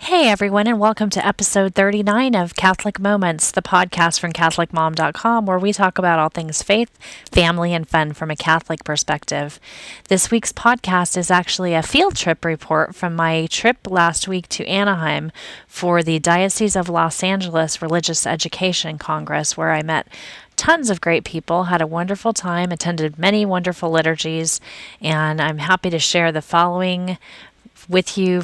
Hey everyone, and welcome to episode 39 of Catholic Moments, the podcast from CatholicMom.com, where we talk about all things faith, family, and fun from a Catholic perspective. This week's podcast is actually a field trip report from my trip last week to Anaheim for the Diocese of Los Angeles Religious Education Congress, where I met tons of great people, had a wonderful time, attended many wonderful liturgies, and I'm happy to share the following with you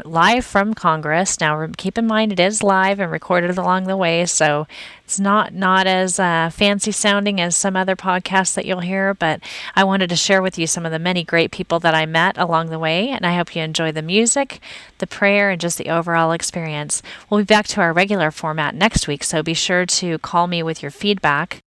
live from Congress. Now, keep in mind it is live and recorded along the way, so it's not as fancy sounding as some other podcasts that you'll hear, but I wanted to share with you some of the many great people that I met along the way, and I hope you enjoy the music, the prayer, and just the overall experience. We'll be back to our regular format next week, so be sure to call me with your feedback.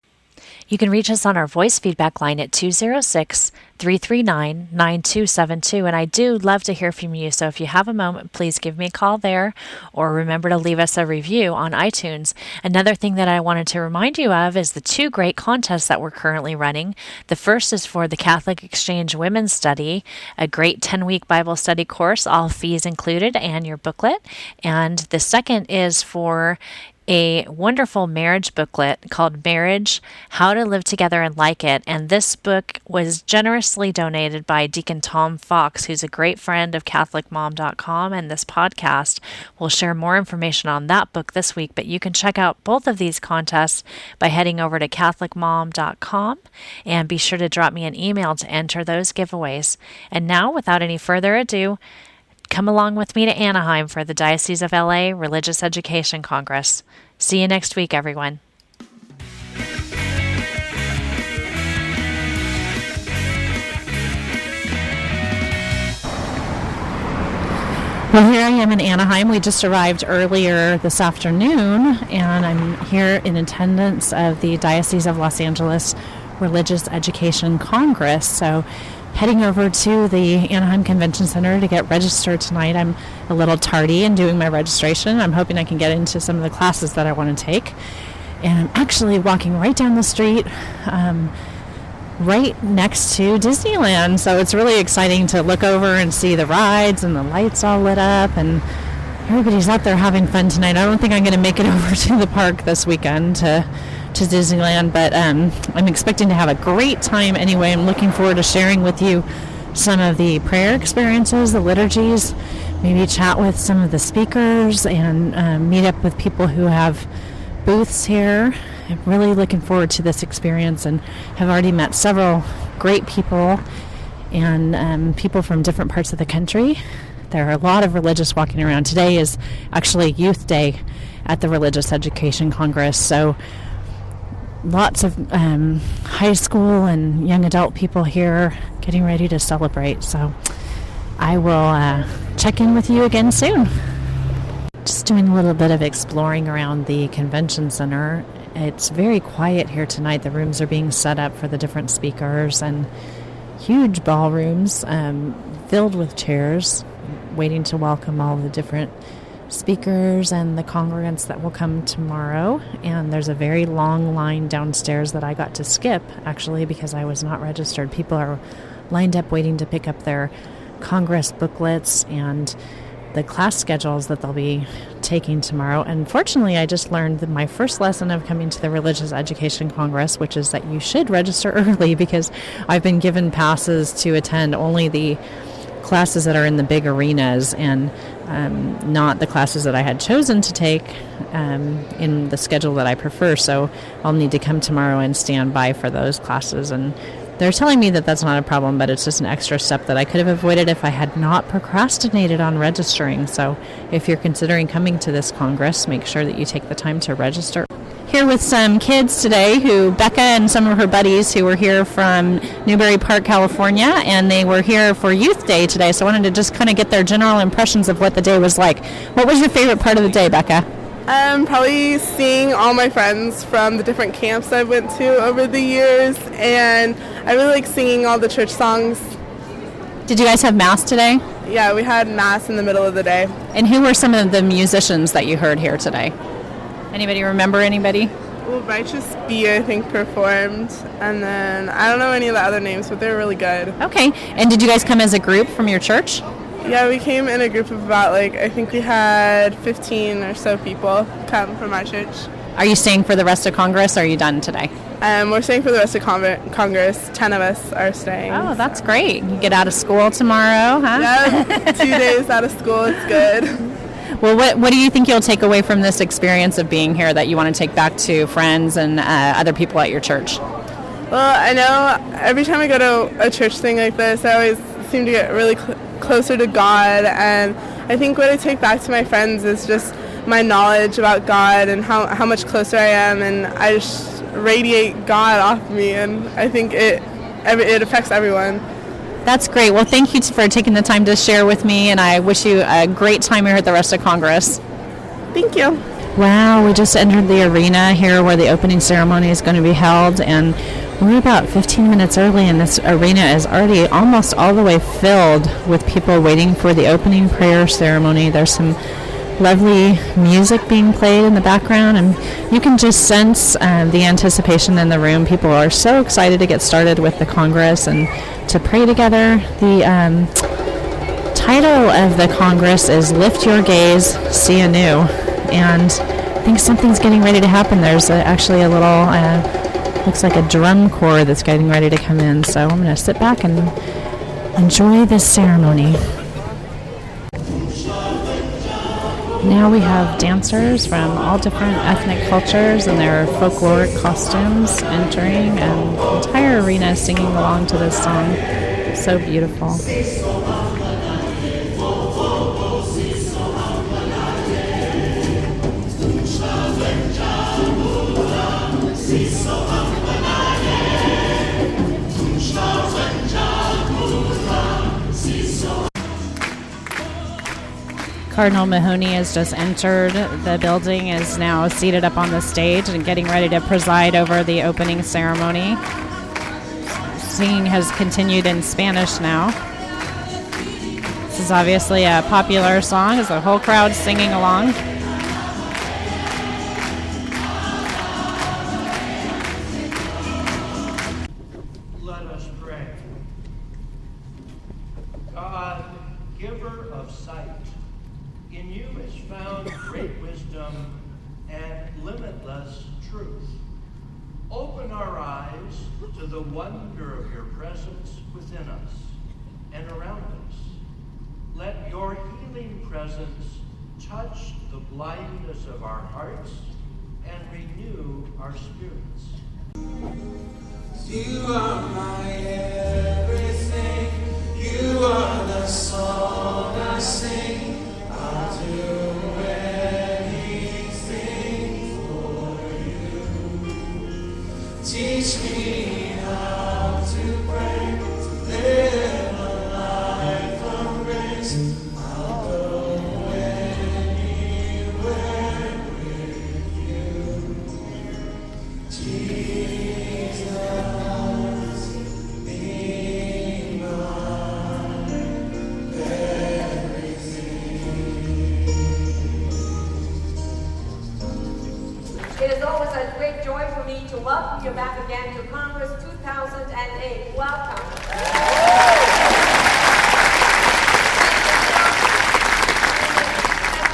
You can reach us on our voice feedback line at 206-339-9272, and I do love to hear from you, so if you have a moment, please give me a call there, or remember to leave us a review on iTunes. Another thing that I wanted to remind you of is the two great contests that we're currently running. The first is for the Catholic Exchange Women's Study, a great 10-week Bible study course, all fees included, and your booklet. And the second is for a wonderful marriage booklet called Marriage, How to Live Together and Like It. And this book was generously donated by Deacon Tom Fox, who's a great friend of CatholicMom.com, and this podcast will share more information on that book this week. But you can check out both of these contests by heading over to CatholicMom.com, and be sure to drop me an email to enter those giveaways. And now, without any further ado, come along with me to Anaheim for the Diocese of LA Religious Education Congress. See you next week, everyone. Well, here I am in Anaheim. We just arrived earlier this afternoon, and I'm here in attendance of the Diocese of Los Angeles Religious Education Congress. So heading over to the Anaheim Convention Center to get registered tonight. I'm a little tardy in doing my registration. I'm hoping I can get into some of the classes that I want to take. And I'm actually walking right down the street, right next to Disneyland. So it's really exciting to look over and see the rides and the lights all lit up, and everybody's out there having fun tonight. I don't think I'm going to make it over to the park this weekend to Disneyland, but I'm expecting to have a great time anyway. I'm looking forward to sharing with you some of the prayer experiences, the liturgies, maybe chat with some of the speakers, and meet up with people who have booths here. I'm really looking forward to this experience, and have already met several great people and people from different parts of the country. There are a lot of religious walking around. Today is actually Youth Day at the Religious Education Congress, so lots of high school and young adult people here getting ready to celebrate. So I will check in with you again soon. Just doing a little bit of exploring around the convention center. It's very quiet here tonight. The rooms are being set up for the different speakers, and huge ballrooms filled with chairs waiting to welcome all the different speakers and the congregants that will come tomorrow. And there's a very long line downstairs that I got to skip, actually, because I was not registered. People are lined up waiting to pick up their Congress booklets and the class schedules that they'll be taking tomorrow. And fortunately, I just learned that my first lesson of coming to the Religious Education Congress, which is that you should register early, because I've been given passes to attend only the classes that are in the big arenas, and not the classes that I had chosen to take in the schedule that I prefer. So I'll need to come tomorrow and stand by for those classes. And they're telling me that that's not a problem, but it's just an extra step that I could have avoided if I had not procrastinated on registering. So if you're considering coming to this Congress, make sure that you take the time to register. Here with some kids today, Becca and some of her buddies who were here from Newbury Park, California, and they were here for Youth Day today, so I wanted to just kind of get their general impressions of what the day was like. What was your favorite part of the day, Becca? Probably seeing all my friends from the different camps I went to over the years, and I really like singing all the church songs. Did you guys have Mass today? Yeah, we had Mass in the middle of the day. And who were some of the musicians that you heard here today? Anybody remember anybody? Well, Righteous B, I think, performed, and then I don't know any of the other names, but they were really good. Okay, and did you guys come as a group from your church? Yeah, we came in a group of about, I think we had 15 or so people come from our church. Are you staying for the rest of Congress, or are you done today? We're staying for the rest of Congress. 10 of us are staying. Oh, that's great. You get out of school tomorrow, huh? Yeah, 2 days out of school. It's good. Well, what do you think you'll take away from this experience of being here that you want to take back to friends and other people at your church? Well, I know every time I go to a church thing like this, I always seem to get really closer to God, and I think what I take back to my friends is just my knowledge about God and how much closer I am, and I just radiate God off me, and I think it affects everyone. That's great. Well, thank you for taking the time to share with me, and I wish you a great time here at the rest of Congress. Thank you. Wow, we just entered the arena here where the opening ceremony is going to be held, and we're about 15 minutes early, and this arena is already almost all the way filled with people waiting for the opening prayer ceremony. There's some lovely music being played in the background, and you can just sense the anticipation in the room. People are so excited to get started with the Congress and to pray together. The title of the Congress is Lift Your Gaze, See Anew, and I think something's getting ready to happen. There's actually a little, looks like a drum corps that's getting ready to come in, so I'm going to sit back and enjoy this ceremony. Now we have dancers from all different ethnic cultures in their folkloric costumes entering, and the entire arena is singing along to this song. So beautiful. Cardinal Mahoney has just entered the building, is now seated up on the stage and getting ready to preside over the opening ceremony. Singing has continued in Spanish now. This is obviously a popular song as the whole crowd's singing along. Let us pray. God, giver of sight, in you is found great wisdom and limitless truth. Open our eyes to the wonder of your presence within us and around us. Let your healing presence touch the blindness of our hearts and renew our spirits. You are my everything. You are the song I sing. I'll do anything for you. Teach me how to pray, to live a life of grace. I'll go anywhere with you. Jesus, be my It is always a great joy for me to welcome you back again to Congress 2008. Welcome.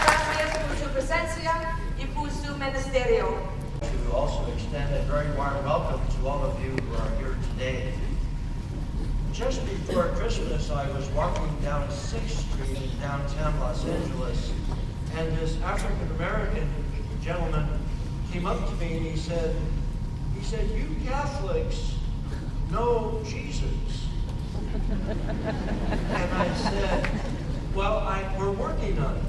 Gracias por su presencia y por su ministerio. To also extend a very warm welcome to all of you who are here today. Just before Christmas, I was walking down 6th Street in downtown Los Angeles, and this African-American gentleman came up to me and he said, you Catholics know Jesus. And I said, well, we're working on it.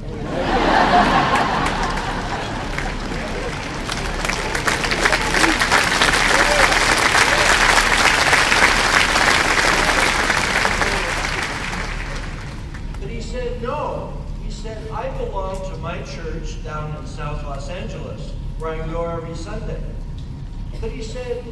But he said, no. He said, I belong to my church down in South Los Angeles, where I go every Sunday. But he said,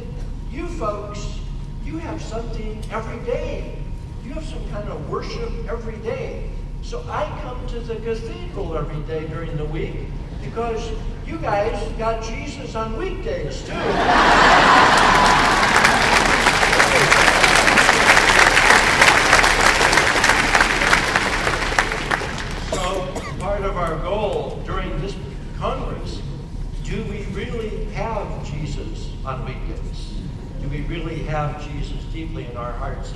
you folks, you have something every day. You have some kind of worship every day. So I come to the cathedral every day during the week because you guys got Jesus on weekdays too. our goal during this Congress. Do we really have Jesus on weekends? Do we really have Jesus deeply in our hearts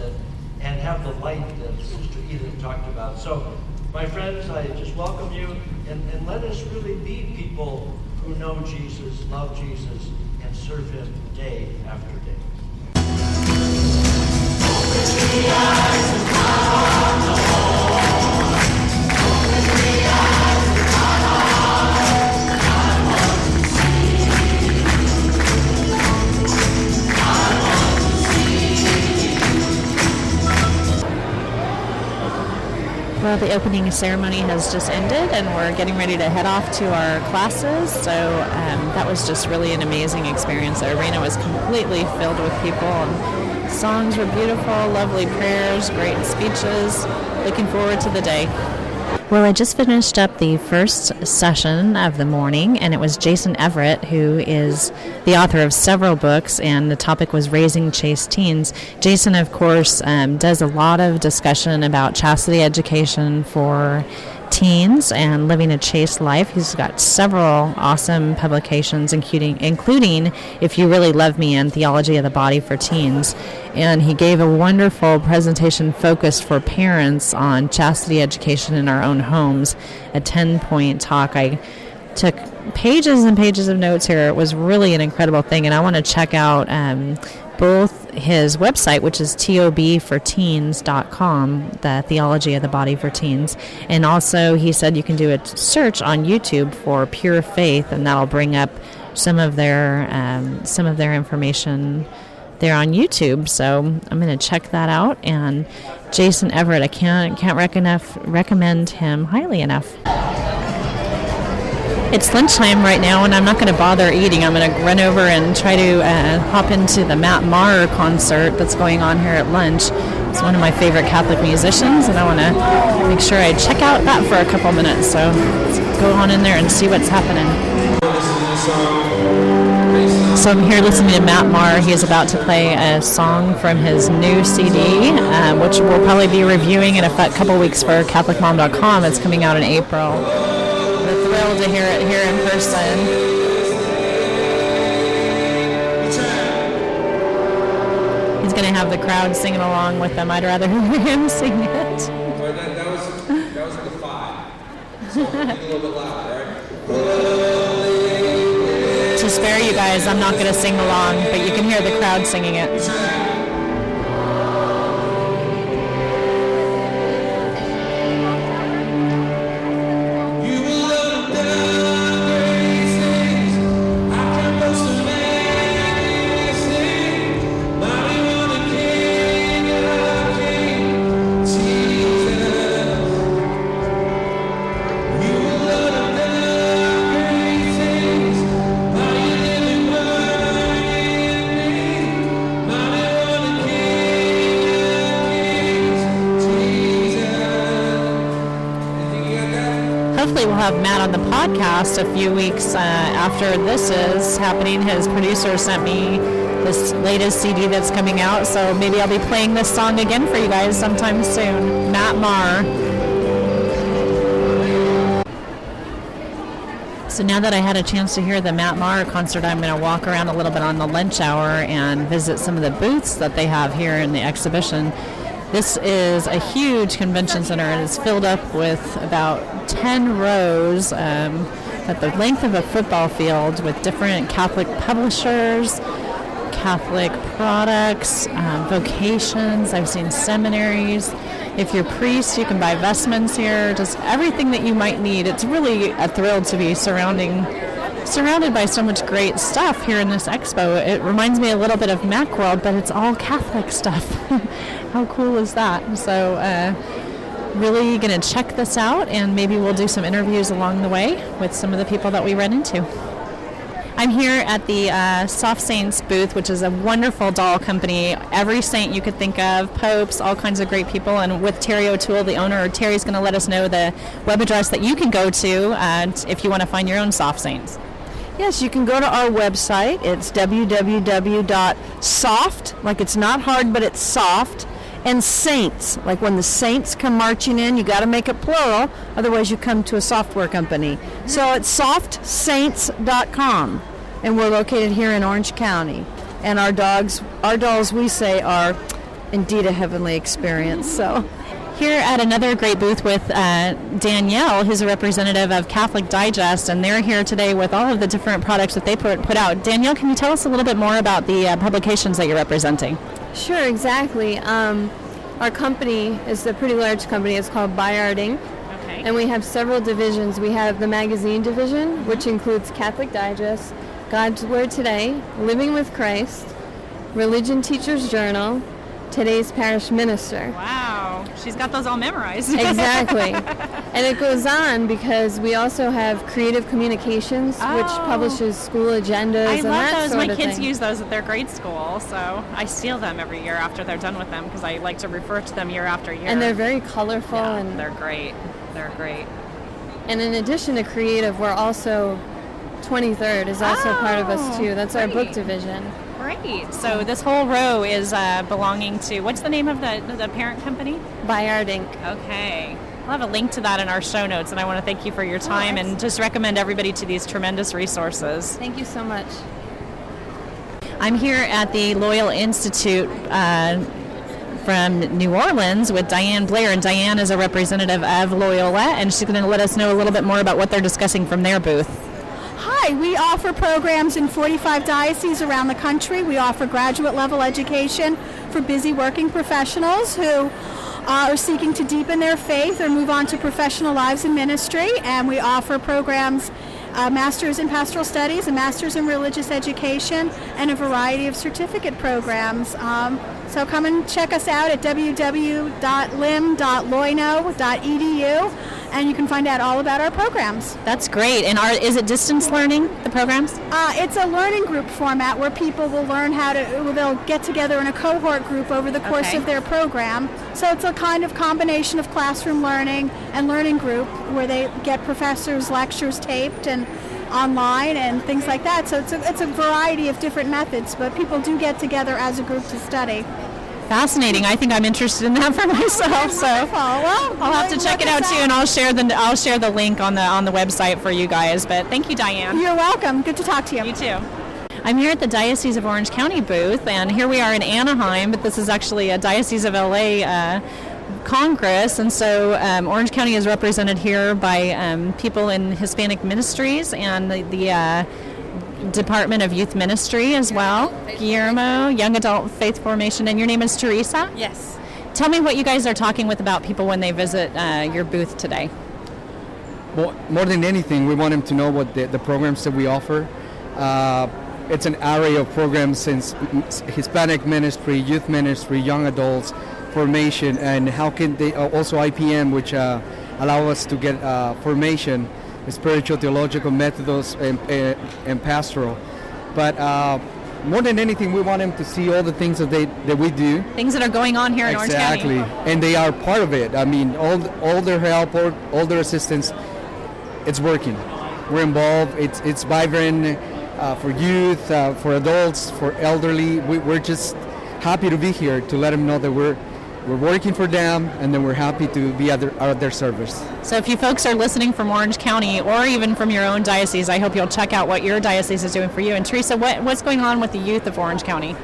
and have the light that Sister Edith talked about? So, my friends, I just welcome you, and let us really be people who know Jesus, love Jesus, and serve him day after day. Well, the opening ceremony has just ended, and we're getting ready to head off to our classes. So that was just really an amazing experience. The arena was completely filled with people, and songs were beautiful, lovely prayers, great speeches. Looking forward to the day. Well, I just finished up the first session of the morning, and it was Jason Everett, who is the author of several books, and the topic was raising chaste teens. Jason, of course, does a lot of discussion about chastity education for teens and living a chaste life. He's got several awesome publications, including If You Really Love Me and Theology of the Body for Teens. And he gave a wonderful presentation focused for parents on chastity education in our own homes, a 10-point talk. I took pages and pages of notes here. It was really an incredible thing, and I want to check out both his website, which is tobforteens.com, the Theology of the Body for Teens, and also he said you can do a search on YouTube for Pure Faith, and that'll bring up some of their information there on YouTube. So I'm going to check that out. And Jason Everett, I can't recommend him highly enough. It's lunchtime right now, and I'm not going to bother eating. I'm going to run over and try to hop into the Matt Maher concert that's going on here at lunch. He's one of my favorite Catholic musicians, and I want to make sure I check out that for a couple minutes. So let's go on in there and see what's happening. So I'm here listening to Matt Maher. He is about to play a song from his new CD, which we'll probably be reviewing in a couple weeks for CatholicMom.com. It's coming out in April. Thrilled to hear it here in person. He's going to have the crowd singing along with them. I'd rather hear him sing it. That was like a 5. So a little bit loud, right? To spare you guys, I'm not going to sing along, but you can hear the crowd singing it. Hopefully we'll have Matt on the podcast a few weeks after this is happening. His producer sent me this latest CD that's coming out, so maybe I'll be playing this song again for you guys sometime soon. Matt Maher. So now that I had a chance to hear the Matt Maher concert, I'm going to walk around a little bit on the lunch hour and visit some of the booths that they have here in the exhibition. This is a huge convention center, and it's filled up with about 10 rows at the length of a football field with different Catholic publishers, Catholic products, vocations. I've seen seminaries. If you're a priest, you can buy vestments here, just everything that you might need. It's really a thrill to be surrounded by so much great stuff here in this expo. It reminds me a little bit of Macworld, but it's all Catholic stuff. How cool is that? So really going to check this out, and maybe we'll do some interviews along the way with some of the people that we run into. I'm here at the Soft Saints booth, which is a wonderful doll company. Every saint you could think of, popes, all kinds of great people. And with Terry O'Toole, the owner, Terry's going to let us know the web address that you can go to if you want to find your own Soft Saints. Yes, you can go to our website. It's www.soft, like it's not hard, but it's soft, And saints, like when the saints come marching in, you got to make it plural, otherwise you come to a software company. So it's softsaints.com, and we're located here in Orange County. And our dolls, we say, are indeed a heavenly experience. So Here at another great booth with Danielle, who's a representative of Catholic Digest, and they're here today with all of the different products that they put out. Danielle, can you tell us a little bit more about the publications that you're representing? Sure, exactly. Our company is a pretty large company. It's called Bayard Inc. Okay. And we have several divisions. We have the magazine division, which includes Catholic Digest, God's Word Today, Living with Christ, Religion Teacher's Journal, Today's Parish Minister. Wow, she's got those all memorized. Exactly. And it goes on because we also have Creative Communications, which publishes school agendas I and love that those. sort My of kids thing. use those at their grade school, so I steal them every year after they're done with them because I like to refer to them year after year. And they're very colorful. Yeah, And they're great. They're great. And in addition to Creative, we're also 23rd is also part of us too. That's our book great. division. Great. So this whole row is belonging to, what's the name of the parent company? Bayard Inc. Okay. I'll have a link to that in our show notes, and I want to thank you for your time and just recommend everybody to these tremendous resources. Thank you so much. I'm here at the Loyal Institute from New Orleans with Diane Blair, and Diane is a representative of Loyola, and she's going to let us know a little bit more about what they're discussing from their booth. Hi, we offer programs in 45 dioceses around the country. We offer graduate level education for busy working professionals who are seeking to deepen their faith or move on to professional lives in ministry. And we offer programs, Masters in Pastoral Studies, a Masters in Religious Education, and a variety of certificate programs. So come and check us out at www.lim.loino.edu, and you can find out all about our programs. That's great. And is it distance learning, the programs? It's a learning group format where people will learn they'll get together in a cohort group over the course of their program. So it's a kind of combination of classroom learning and learning group where they get professors' lectures taped and online and things like that. So it's a variety of different methods, but people do get together as a group to study. Fascinating. I think I'm interested in that for myself. So Well, I'll have to check it out too, and I'll share the link on the website for you guys. But thank you, Diane. You're welcome. Good to talk to you. You too. I'm here at the Diocese of Orange County booth, and here we are in Anaheim, but this is actually a Diocese of LA Congress, and so Orange County is represented here by people in Hispanic ministries and the Department of Youth Ministry as well. Guillermo, Young Adult Faith Formation, and your name is Teresa? Yes. Tell me what you guys are talking with about people when they visit your booth today. Well, more than anything, we want them to know what the programs that we offer. It's an array of programs since Hispanic ministry, youth ministry, young adults, formation, and how can they also IPM, which allow us to get formation, spiritual, theological, methods, and pastoral. But more than anything, we want them to see all the things that we do. Things that are going on here in Orange County. Exactly, and they are part of it. I mean, all their help, all their assistance, it's working. We're involved. It's vibrant for youth, for adults, for elderly. We're just happy to be here to let them know that we're working for them, and then we're happy to be at their service. So if you folks are listening from Orange County or even from your own diocese, I hope you'll check out what your diocese is doing for you. And Teresa, what's going on with the youth of Orange County?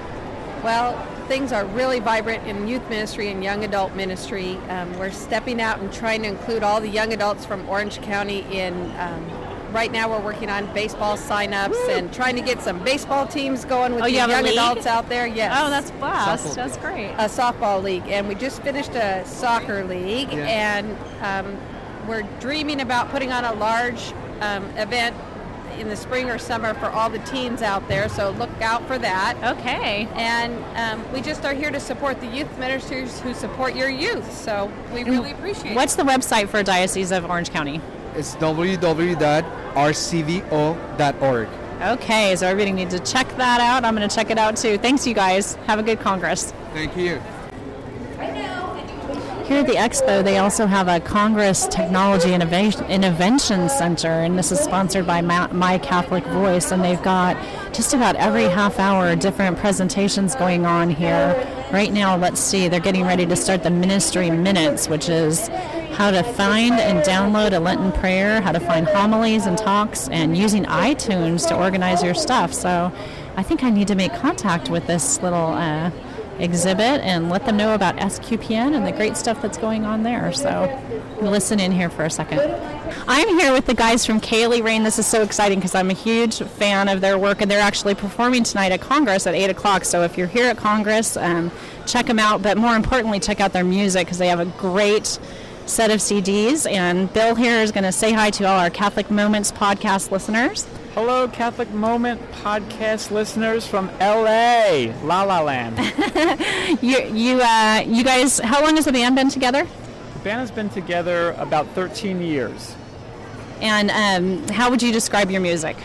Well, things are really vibrant in youth ministry and young adult ministry. We're stepping out and trying to include all the young adults from Orange County in right now we're working on baseball sign-ups and trying to get some baseball teams going with the young adults out there. Yes. Oh, that's blast. That's great. A softball league. And we just finished a soccer league. Yeah. And we're dreaming about putting on a large event in the spring or summer for all the teens out there. So look out for that. Okay. And we just are here to support the youth ministers who support your youth. So we really appreciate it. What's the website for Diocese of Orange County? It's www.rcvo.org. Okay, so everybody needs to check that out. I'm going to check it out too. Thanks, you guys. Have a good Congress. Thank you. Here at the Expo, they also have a Congress Technology Innovation Center, and this is sponsored by My Catholic Voice, and they've got just about every half hour different presentations going on here right now, let's see, they're getting ready to start the Ministry Minutes, which is how to find and download a Lenten prayer, how to find homilies and talks, and using iTunes to organize your stuff. So I think I need to make contact with this little exhibit and let them know about SQPN and the great stuff that's going on there. So listen in here for a second. I'm here with the guys from Kaylee Rain. This is so exciting because I'm a huge fan of their work, and they're actually performing tonight at Congress at 8 o'clock. So if you're here at Congress, check them out. But more importantly, check out their music because they have a great set of CDs. And Bill here is going to say hi to all our Catholic Moments podcast listeners. Hello, Catholic Moment podcast listeners from LA, La La Land. You guys, how long has the band been together? The band has been together about 13 years. And how would you describe your music?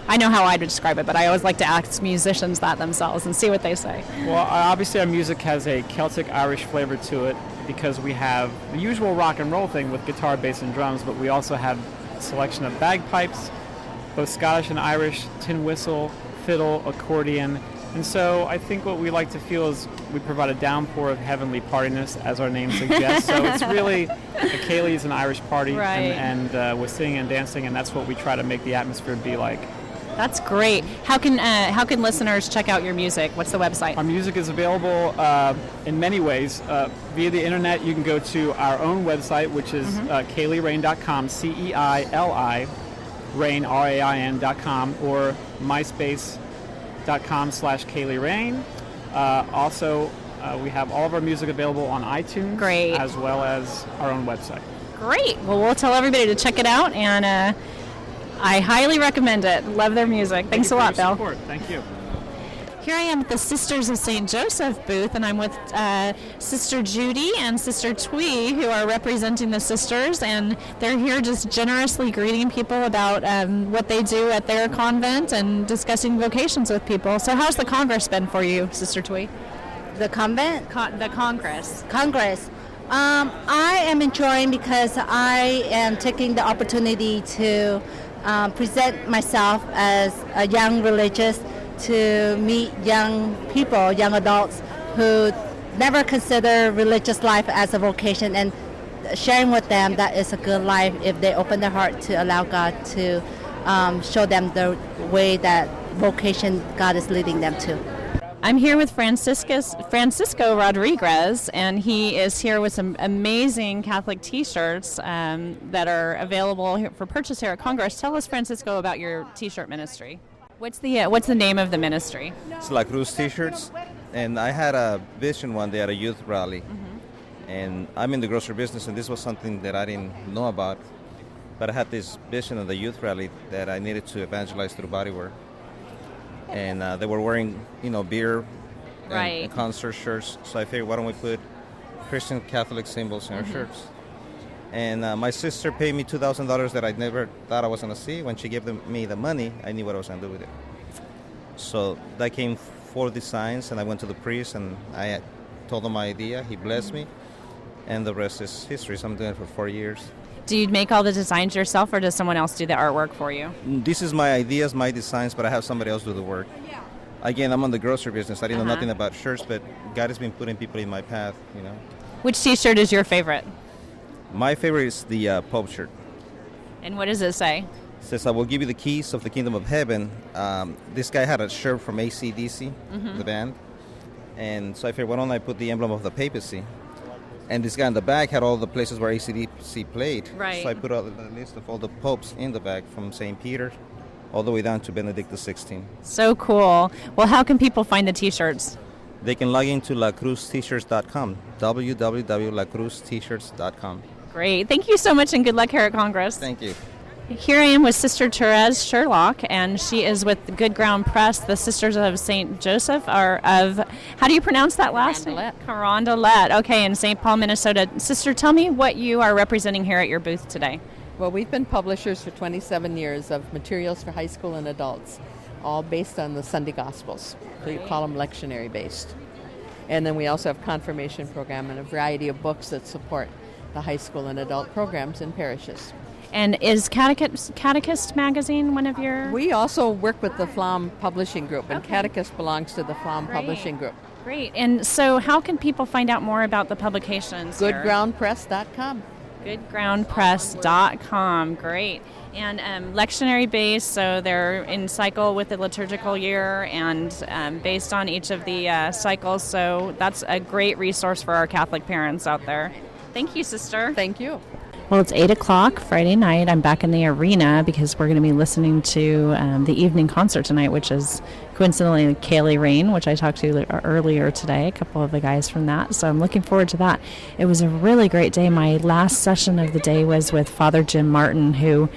I know how I'd describe it, but I always like to ask musicians that themselves and see what they say. Well, obviously our music has a Celtic-Irish flavor to it because we have the usual rock and roll thing with guitar, bass, and drums, but we also have a selection of bagpipes, both Scottish and Irish, tin whistle, fiddle, accordion. And so I think what we like to feel is we provide a downpour of heavenly partiness, as our name suggests. So it's really, Kaylee is an Irish party, right. and we're singing and dancing, and that's what we try to make the atmosphere be like. That's great. How can listeners check out your music? What's the website? Our music is available in many ways. Via the internet, you can go to our own website, which is KayleeRain.com, CEILI. Rain, RAIN.com, or myspace.com/KayleeRain. Also, we have all of our music available on iTunes, great, as well as our own website. Great. Well, we'll tell everybody to check it out, and I highly recommend it. Love their music. Thanks a lot, Bill. Support. Thank you. Here I am at the Sisters of St. Joseph booth, and I'm with Sister Judy and Sister Twee, who are representing the sisters, and they're here just generously greeting people about what they do at their convent and discussing vocations with people. So how's the Congress been for you, Sister Twee? The convent? The Congress. Congress. I am enjoying because I am taking the opportunity to present myself as a young religious to meet young people, young adults who never consider religious life as a vocation, and sharing with them that it's a good life if they open their heart to allow God to show them the way that vocation God is leading them to. I'm here with Francisco Rodriguez, and he is here with some amazing Catholic T-shirts that are available for purchase here at Congress. Tell us, Francisco, about your T-shirt ministry. What's the name of the ministry? It's La Cruz T-shirts, and I had a vision one day at a youth rally, and I'm in the grocery business, and this was something that I didn't know about, but I had this vision at the youth rally that I needed to evangelize through bodywear, and they were wearing, beer and concert shirts, so I figured, why don't we put Christian Catholic symbols in our shirts? And my sister paid me $2,000 that I never thought I was going to see. When she gave me the money, I knew what I was going to do with it. So that came 4 designs, and I went to the priest, and I told him my idea. He blessed me, and the rest is history. So I'm doing it for 4 years. Do you make all the designs yourself, or does someone else do the artwork for you? This is my ideas, my designs, but I have somebody else do the work. Again, I'm on the grocery business. I didn't know nothing about shirts, but God has been putting people in my path, Which T-shirt is your favorite? My favorite is the Pope shirt. And what does it say? It says, I will give you the keys of the kingdom of heaven. This guy had a shirt from AC/DC, the band. And so I figured, why don't I put the emblem of the papacy? And this guy in the back had all the places where AC/DC played. Right. So I put a list of all the popes in the back, from St. Peter all the way down to Benedict XVI. So cool. Well, how can people find the T-shirts? They can log into lacruztshirts.com, www.lacruztshirts.com. Great. Thank you so much, and good luck here at Congress. Thank you. Here I am with Sister Therese Sherlock, and she is with Good Ground Press. The Sisters of St. Joseph are of, how do you pronounce that last name? Carondelet. Okay, in St. Paul, Minnesota. Sister, tell me what you are representing here at your booth today. Well, we've been publishers for 27 years of materials for high school and adults, all based on the Sunday Gospels. So you call them lectionary based. And then we also have confirmation program and a variety of books that support the high school and adult programs in parishes. And is Catechist magazine one of your... We also work with the Flom Publishing Group, and Catechist belongs to the Flom Publishing Group. Great. And so how can people find out more about the publications here? Goodgroundpress.com. Goodgroundpress.com. Great. And lectionary based, so they're in cycle with the liturgical year and based on each of the cycles. So that's a great resource for our Catholic parents out there. Thank you, sister. Thank you. Well, it's 8 o'clock Friday night. I'm back in the arena because we're going to be listening to the evening concert tonight, which is coincidentally Kaylee Rain, which I talked to earlier today, a couple of the guys from that. So I'm looking forward to that. It was a really great day. My last session of the day was with Father Jim Martin, who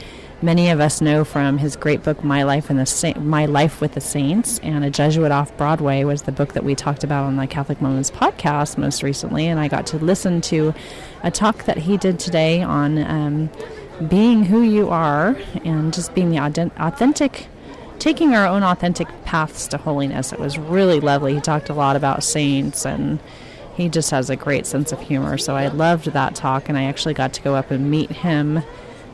many of us know from his great book, My Life with the Saints, and A Jesuit Off Broadway was the book that we talked about on the Catholic Moments podcast most recently, and I got to listen to a talk that he did today on being who you are and just being the authentic, taking our own authentic paths to holiness. It was really lovely. He talked a lot about saints, and he just has a great sense of humor, so I loved that talk, and I actually got to go up and meet him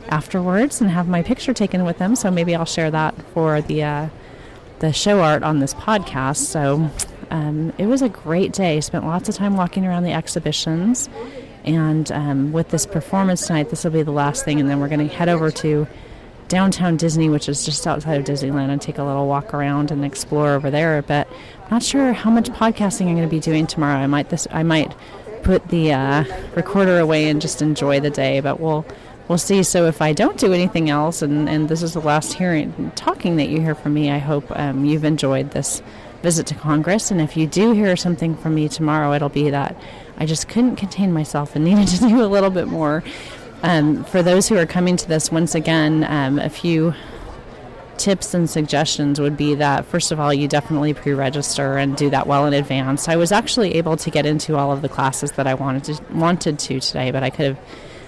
afterwards and have my picture taken with him, so maybe I'll share that for the show art on this podcast. So it was a great day. Spent lots of time walking around the exhibitions, and with this performance tonight, this will be the last thing, and then we're going to head over to downtown Disney, which is just outside of Disneyland, and take a little walk around and explore over there. But I'm not sure how much podcasting I'm going to be doing tomorrow. I might put the recorder away and just enjoy the day, but we'll see. So if I don't do anything else, and this is the last talking that you hear from me, I hope you've enjoyed this visit to Congress. And if you do hear something from me tomorrow, it'll be that I just couldn't contain myself and needed to do a little bit more. For those who are coming to this, once again, a few tips and suggestions would be that, first of all, you definitely pre-register and do that well in advance. I was actually able to get into all of the classes that I wanted to today, but I could have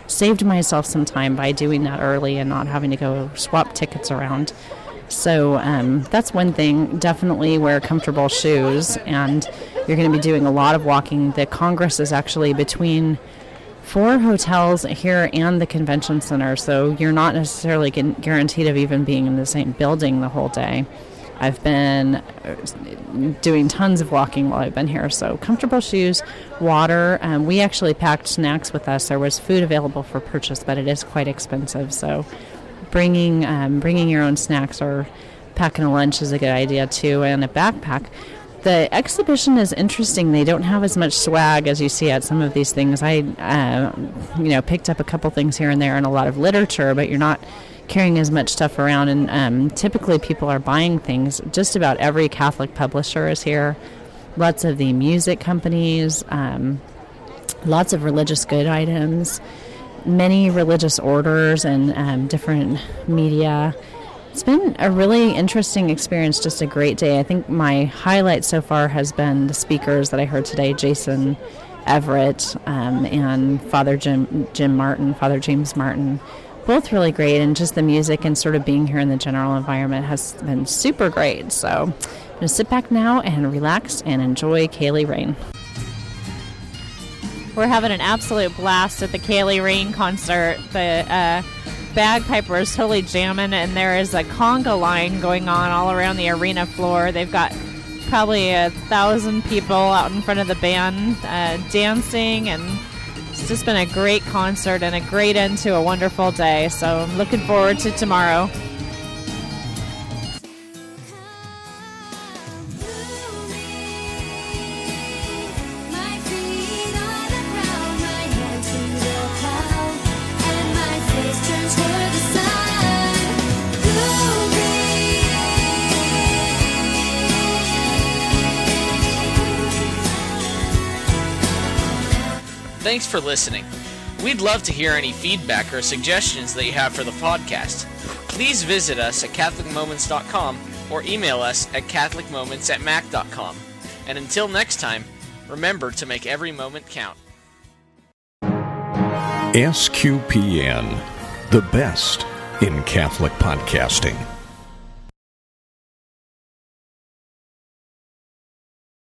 saved myself some time by doing that early and not having to go swap tickets around. So that's one thing. Definitely wear comfortable shoes, and you're going to be doing a lot of walking. The Congress is actually between 4 hotels here and the convention center, so you're not necessarily guaranteed of even being in the same building the whole day. I've been doing tons of walking while I've been here, so comfortable shoes, water. We actually packed snacks with us. There was food available for purchase, but it is quite expensive, so bringing your own snacks or packing a lunch is a good idea too, and a backpack. The exhibition is interesting. They don't have as much swag as you see at some of these things. I picked up a couple things here and there and a lot of literature, but you're not carrying as much stuff around, and typically people are buying things. Just about every Catholic publisher is here. Lots of the music companies, lots of religious good items, many religious orders, and different media. It's been a really interesting experience, just a great day. I think my highlight so far has been the speakers that I heard today, Jason Everett and Father James Martin. Both really great, and just the music and sort of being here in the general environment has been super great. So I'm going to sit back now and relax and enjoy Kaylee Rain. We're having an absolute blast at the Kaylee Rain concert. The bagpiper is totally jamming, and there is a conga line going on all around the arena floor. They've got probably 1,000 people out in front of the band dancing, and it's just been a great concert and a great end to a wonderful day. So I'm looking forward to tomorrow. Thanks for listening. We'd love to hear any feedback or suggestions that you have for the podcast. Please visit us at catholicmoments.com or email us at catholicmoments@mac.com. And until next time, remember to make every moment count. SQPN, the best in Catholic podcasting.